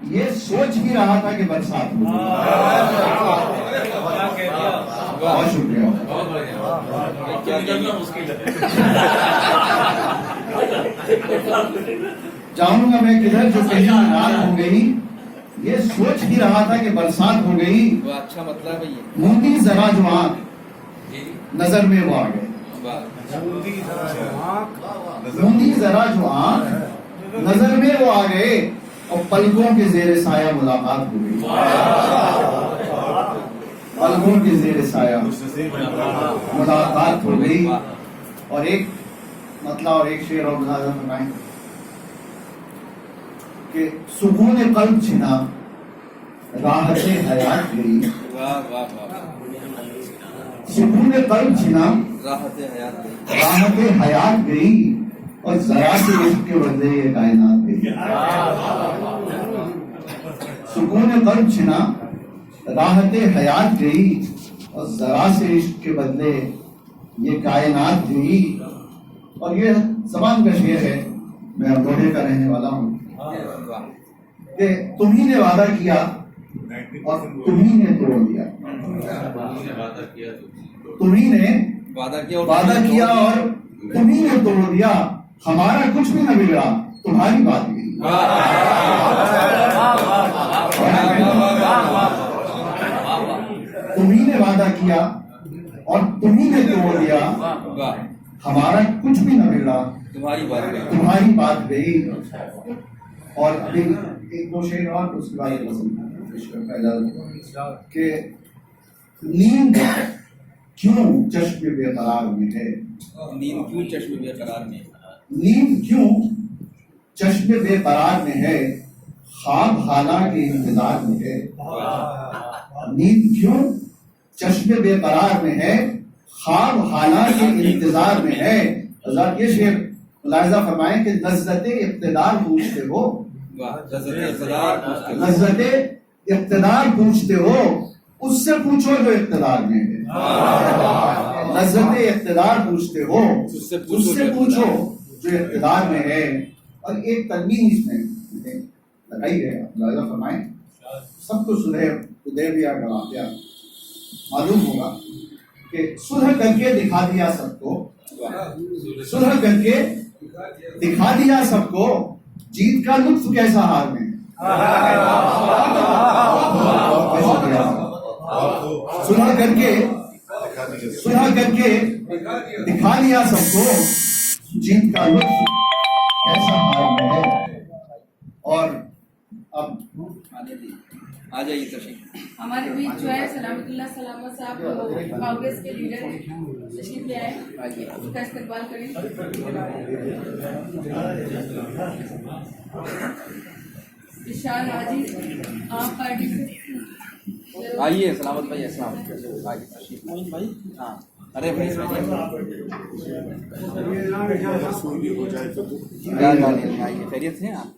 یہ سوچ ہی رہا تھا کہ برسات ہوگی. بہت شکریہ. جاؤں گا میں کدھر جو کہیں رات ہو گئی. یہ سوچ ہی رہا تھا کہ برسات ہو گئی. اچھا مطلب ہے. موندی ذرا جو آنکھ نظر میں وہ آ گئے. موندی ذرا جو آنکھ نظر میں وہ آ گئے اور پلکوں کے زیر سایہ ملاقات ہو گئی. پلکوں کے زیر سایہ ملاقات ہو گئی. اور ایک مطلب اور ایک شعر اور ملاحظہ فرمائیں کہ سکون قلب چھنا راحت حیات گئی. سکون قلب چھنا راحت حیات گئی اور ذرا سے عشق کے بدلے یہ کائنات گئی. سکون قلب چھنا راحت حیات گئی اور ذرا سے عشق کے بدلے یہ کائنات گئی. اور یہ زبان کا شعر ہے. میں اردوڑے کا رہنے والا ہوں کہ تمہیں نے وعدہ کیا اور تمہیں نے توڑ دیا. تمہیں نے وعدہ کیا اور تمہیں نے توڑ دیا. ہمارا کچھ بھی نہ بگڑا تمہاری بات بھی. تمہیں نے وعدہ کیا اور تمہیں نے توڑ دیا. ہمارا کچھ بھی نہ بگڑا تمہاری بات گئی. اور ابھی ایک دو شعر اور اس کے بعد کہ نیند کیوں چشم بے قرار میں ہے. نیند کیوں چشم بے قرار میں. نیند کیوں چشم بے قرار میں ہے خواب حالا کے انتظار میں ہے. نیند کیوں چشم بے قرار میں ہے خواب حالا کے انتظار میں ہے. حضرات یہ شعر ملاحظہ فرمائیں کہ لذت اقتدار پوچھتے ہو. لذت اقتدار پوچھتے ہو اس سے پوچھو جو اقتدار میں ہے. لذت اقتدار پوچھتے ہو اس سے پوچھو جو اقتدار میں ہے. اور ایک تنبیہ اس میں لگائی ہے. ملاحظہ فرمائیں سب کو حدیبیہ کا واقعہ معلوم ہوگا کہ صلح کر کے دکھا دیا سب کو. صلح کر کے دکھا دیا سب کو. جیت کا لطف کیسا حال میں. صلح کر کے دکھا دیا سب کو. جیت کا لطف کیسا حال میں ہے. اور اب آ جائیے تشریف. ہمارے بیچ جو ہے سلامت اللہ سلامت صاحب کانگریس کے لیڈر ہیں. تشریف لے آئے ان کا استقبال کریں. اشار حاجی عام پارٹی سے آئیے. سلامت بھائی السلام علیکم. آئیے تشریف بھائی. ہاں ارے بھائی آئیے. خیریت سے ہیں آپ.